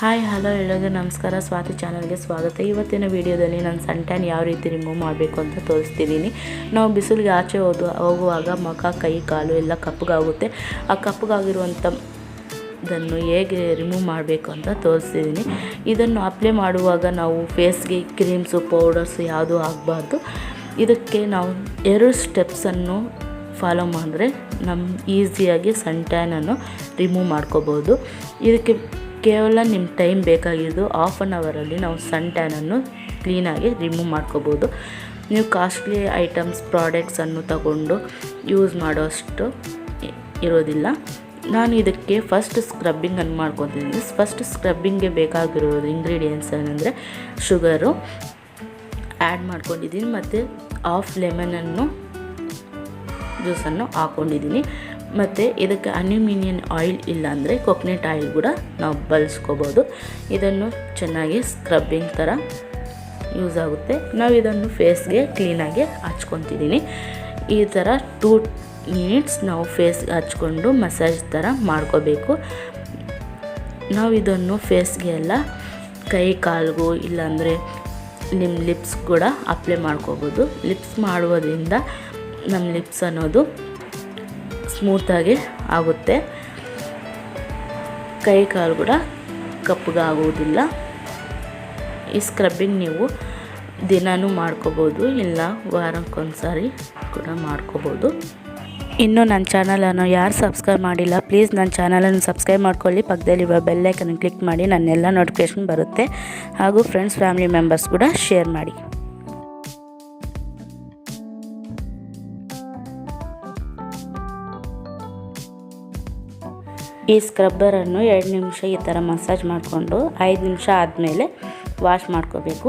Hi hello ಎಲ್ಲರಿಗೂ ನಮಸ್ಕಾರ. ಸ್ವಾತಿ ಚಾನಲ್ಗೆ ಸ್ವಾಗತ. ಇವತ್ತಿನ ವಿಡಿಯೋದಲ್ಲಿ ನಾನು ಸನ್ ಟ್ಯಾನ್ ಯಾವ ರೀತಿ ರಿಮೂವ್ ಮಾಡಬೇಕು ಅಂತ ತೋರಿಸ್ತಿದ್ದೀನಿ. ನಾವು ಬಿಸಿಲಿಗೆ ಆಚೆ ಹೋಗುವಾಗ ಮುಖ ಕೈ ಕಾಲು ಎಲ್ಲ ಕಪ್ಪಗಾಗುತ್ತೆ. ಆ ಕಪ್ಪಗಾಗಿರುವಂಥದ್ದನ್ನು ಹೇಗೆ ರಿಮೂವ್ ಮಾಡಬೇಕು ಅಂತ ತೋರಿಸ್ತಿದ್ದೀನಿ. ಇದನ್ನು ಅಪ್ಲೈ ಮಾಡುವಾಗ ನಾವು ಫೇಸ್ಗೆ ಕ್ರೀಮ್ಸು ಪೌಡರ್ಸು ಯಾವುದೂ ಆಗಬಾರ್ದು. ಇದಕ್ಕೆ ನಾವು 2 ಸ್ಟೆಪ್ಸನ್ನು ಫಾಲೋ ಮಾಡಿದ್ರೆ ಈಸಿಯಾಗಿ ಸನ್ ಟ್ಯಾನನ್ನು ರಿಮೂವ್ ಮಾಡ್ಕೋಬೋದು. ಇದಕ್ಕೆ ಕೇವಲ ನಿಮ್ಮ ಟೈಮ್ ಬೇಕಾಗಿದ್ದು 1/2 ಅವರಲ್ಲಿ ನಾವು ಸನ್ ಟ್ಯಾನನ್ನು ಕ್ಲೀನಾಗಿ ರಿಮೂವ್ ಮಾಡ್ಕೋಬೋದು. ನೀವು ಕಾಸ್ಟ್ಲಿ ಐಟಮ್ಸ್ ಪ್ರಾಡಕ್ಟ್ಸನ್ನು ತಗೊಂಡು ಯೂಸ್ ಮಾಡೋಷ್ಟು ಇರೋದಿಲ್ಲ. ನಾನು ಇದಕ್ಕೆ ಫಸ್ಟ್ ಸ್ಕ್ರಬ್ಬಿಂಗನ್ನು ಮಾಡ್ಕೊತಿದ್ದೀನಿ. ಫಸ್ಟ್ ಸ್ಕ್ರಬ್ಬಿಂಗ್ಗೆ ಬೇಕಾಗಿರೋದು ಇಂಗ್ರೀಡಿಯೆಂಟ್ಸ್ ಏನಂದರೆ ಶುಗರು ಆ್ಯಡ್ ಮಾಡ್ಕೊಂಡಿದ್ದೀನಿ ಮತ್ತು 1/2 ಲೆಮನನ್ನು ಜ್ಯೂಸನ್ನು ಹಾಕ್ಕೊಂಡಿದ್ದೀನಿ. ಮತ್ತು ಇದಕ್ಕೆ ಅಲ್ಯೂಮಿನಿಯಂ ಆಯಿಲ್ ಇಲ್ಲಾಂದರೆ ಕೊಕೊನಟ್ ಆಯಿಲ್ ಕೂಡ ನಾವು ಬಳಸ್ಕೋಬೋದು. ಇದನ್ನು ಚೆನ್ನಾಗಿ ಸ್ಕ್ರಬ್ಬಿಂಗ್ ಥರ ಯೂಸ್ ಆಗುತ್ತೆ. ನಾವು ಇದನ್ನು ಫೇಸ್ಗೆ ಕ್ಲೀನಾಗಿ ಹಚ್ಕೊತಿದ್ದೀನಿ. ಈ ಥರ 2 ಮಿನಿಟ್ಸ್ ನಾವು ಫೇಸ್ಗೆ ಹಚ್ಕೊಂಡು ಮಸಾಜ್ ಥರ ಮಾಡ್ಕೋಬೇಕು. ನಾವು ಇದನ್ನು ಫೇಸ್ಗೆ ಎಲ್ಲ ಕೈ ಕಾಲಿಗೂ ಇಲ್ಲಾಂದರೆ ನಿಮ್ಮ ಲಿಪ್ಸ್ ಕೂಡ ಅಪ್ಲೈ ಮಾಡ್ಕೋಬೋದು. ಲಿಪ್ಸ್ ಮಾಡುವುದರಿಂದ ನಮ್ಮ ಲಿಪ್ಸ್ ಅನ್ನೋದು ಸ್ಮೂತಾಗಿ ಆಗುತ್ತೆ. ಕೈ ಕಾಲು ಕೂಡ ಕಪ್ಪಗಾಗುವುದಿಲ್ಲ. ಈ ಸ್ಕ್ರಬ್ಬಿಂಗ್ ನೀವು ದಿನಾನೂ ಮಾಡ್ಕೋಬೋದು, ಇಲ್ಲ ವಾರಕ್ಕೊಂದ್ಸಾರಿ ಕೂಡ ಮಾಡ್ಕೋಬೋದು. ಇನ್ನೂ ನನ್ನ ಚಾನಲನ್ನು ಯಾರು ಸಬ್ಸ್ಕ್ರೈಬ್ ಮಾಡಿಲ್ಲ ಪ್ಲೀಸ್ ನನ್ನ ಚಾನಲನ್ನು ಸಬ್ಸ್ಕ್ರೈಬ್ ಮಾಡ್ಕೊಳ್ಳಿ. ಪಕ್ಕದಲ್ಲಿರುವ ಬೆಲ್ ಐಕನ್ ಕ್ಲಿಕ್ ಮಾಡಿ, ನನ್ನೆಲ್ಲ ನೋಟಿಫಿಕೇಷನ್ ಬರುತ್ತೆ. ಹಾಗೂ ಫ್ರೆಂಡ್ಸ್ ಫ್ಯಾಮಿಲಿ ಮೆಂಬರ್ಸ್ ಕೂಡ ಶೇರ್ ಮಾಡಿ. ಈ ಸ್ಕ್ರಬ್ಬರನ್ನು 2 ನಿಮಿಷ ಈ ಥರ ಮಸಾಜ್ ಮಾಡಿಕೊಂಡು 5 ನಿಮಿಷ ಆದಮೇಲೆ ವಾಶ್ ಮಾಡ್ಕೋಬೇಕು.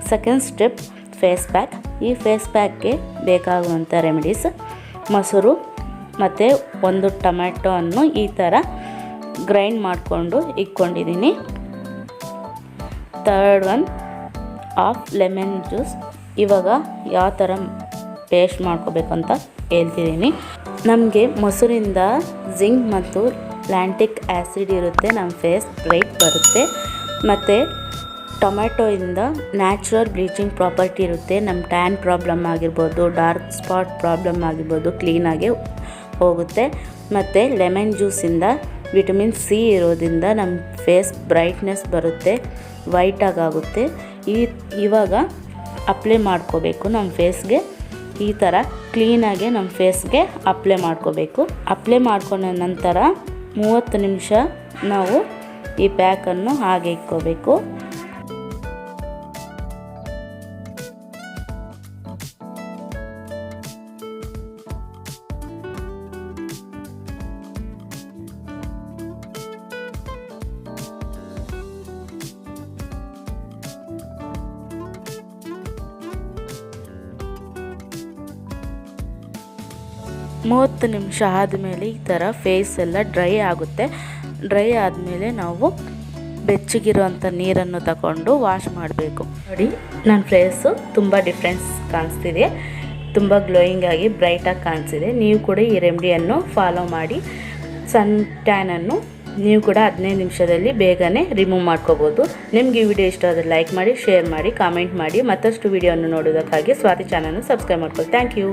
Second step face pack. ಈ ಫೇಸ್ ಪ್ಯಾಕ್ಗೆ ಬೇಕಾಗುವಂಥ ರೆಮಿಡೀಸ್ ಮೊಸರು ಮತ್ತು 1 ಟೊಮ್ಯಾಟೊ ಅನ್ನು ಈ ಥರ ಗ್ರೈಂಡ್ ಮಾಡಿಕೊಂಡು ಇಟ್ಕೊಂಡಿದ್ದೀನಿ. Third one 1/2 lemon juice. ಇವಾಗ ಯಾವ ಥರ ಪೇಸ್ಟ್ ಮಾಡ್ಕೋಬೇಕು ಅಂತ ಹೇಳ್ತಿದ್ದೀನಿ. ನಮಗೆ ಮೊಸರಿಂದ ಜಿಂಕ್ ಮತ್ತು ಲ್ಯಾಂಟಿಕ್ ಆ್ಯಸಿಡ್ ಇರುತ್ತೆ, ನಮ್ಮ ಫೇಸ್ ಬ್ರೈಟ್ ಬರುತ್ತೆ. ಮತ್ತು ಟೊಮ್ಯಾಟೊಯಿಂದ ನ್ಯಾಚುರಲ್ ಬ್ಲೀಚಿಂಗ್ ಪ್ರಾಪರ್ಟಿ ಇರುತ್ತೆ. ನಮ್ಮ ಟ್ಯಾನ್ ಪ್ರಾಬ್ಲಮ್ ಆಗಿರ್ಬೋದು, ಡಾರ್ಕ್ ಸ್ಪಾಟ್ ಪ್ರಾಬ್ಲಮ್ ಆಗಿರ್ಬೋದು ಕ್ಲೀನಾಗಿ ಹೋಗುತ್ತೆ. ಮತ್ತು ಲೆಮನ್ ಜ್ಯೂಸಿಂದ ವಿಟಮಿನ್ ಸಿ ಇರೋದ್ರಿಂದ ನಮ್ಮ ಫೇಸ್ ಬ್ರೈಟ್ನೆಸ್ ಬರುತ್ತೆ, ವೈಟಾಗುತ್ತೆ. ಇವಾಗ ಅಪ್ಲೈ ಮಾಡ್ಕೋಬೇಕು ನಮ್ಮ ಫೇಸ್ಗೆ. ಈ ಥರ ಕ್ಲೀನಾಗಿ ನಮ್ಮ ಫೇಸ್ಗೆ ಅಪ್ಲೈ ಮಾಡ್ಕೋಬೇಕು. ಅಪ್ಲೈ ಮಾಡ್ಕೊಂಡ ನಂತರ 30 ನಿಮಿಷ ನಾವು ಈ ಪ್ಯಾಕನ್ನು ಹಾಗೆ ಇಟ್ಕೋಬೇಕು. ಮೂವತ್ತು ನಿಮಿಷ ಆದಮೇಲೆ ಈ ಥರ ಫೇಸ್ ಎಲ್ಲ ಡ್ರೈ ಆಗುತ್ತೆ. ಡ್ರೈ ಆದಮೇಲೆ ನಾವು ಬೆಚ್ಚಗಿರುವಂಥ ನೀರನ್ನು ತಗೊಂಡು ವಾಶ್ ಮಾಡಬೇಕು. ನೋಡಿ, ನನ್ನ ಫೇಸು ತುಂಬ ಡಿಫ್ರೆನ್ಸ್ ಕಾಣಿಸ್ತಿದೆ, ತುಂಬ ಗ್ಲೋಯಿಂಗ್ ಆಗಿ ಬ್ರೈಟಾಗಿ ಕಾಣಿಸ್ತಿದೆ. ನೀವು ಕೂಡ ಈ ರೆಮಿಡಿಯನ್ನು ಫಾಲೋ ಮಾಡಿ ಸನ್ ಟ್ಯಾನನ್ನು ನೀವು ಕೂಡ 15 ನಿಮಿಷದಲ್ಲಿ ಬೇಗನೆ ರಿಮೂವ್ ಮಾಡ್ಕೋಬೋದು. ನಿಮ್ಗೆ ಈ ವಿಡಿಯೋ ಇಷ್ಟ ಆದರೆ ಲೈಕ್ ಮಾಡಿ, ಶೇರ್ ಮಾಡಿ, ಕಾಮೆಂಟ್ ಮಾಡಿ. ಮತ್ತಷ್ಟು ವಿಡಿಯೋವನ್ನು ನೋಡೋದಕ್ಕಾಗಿ ಸ್ವಾತಿ ಚಾನಲ್ನ ಸಬ್ಸ್ಕ್ರೈಬ್ ಮಾಡ್ಕೊಳ್ಳಿ. Thank you.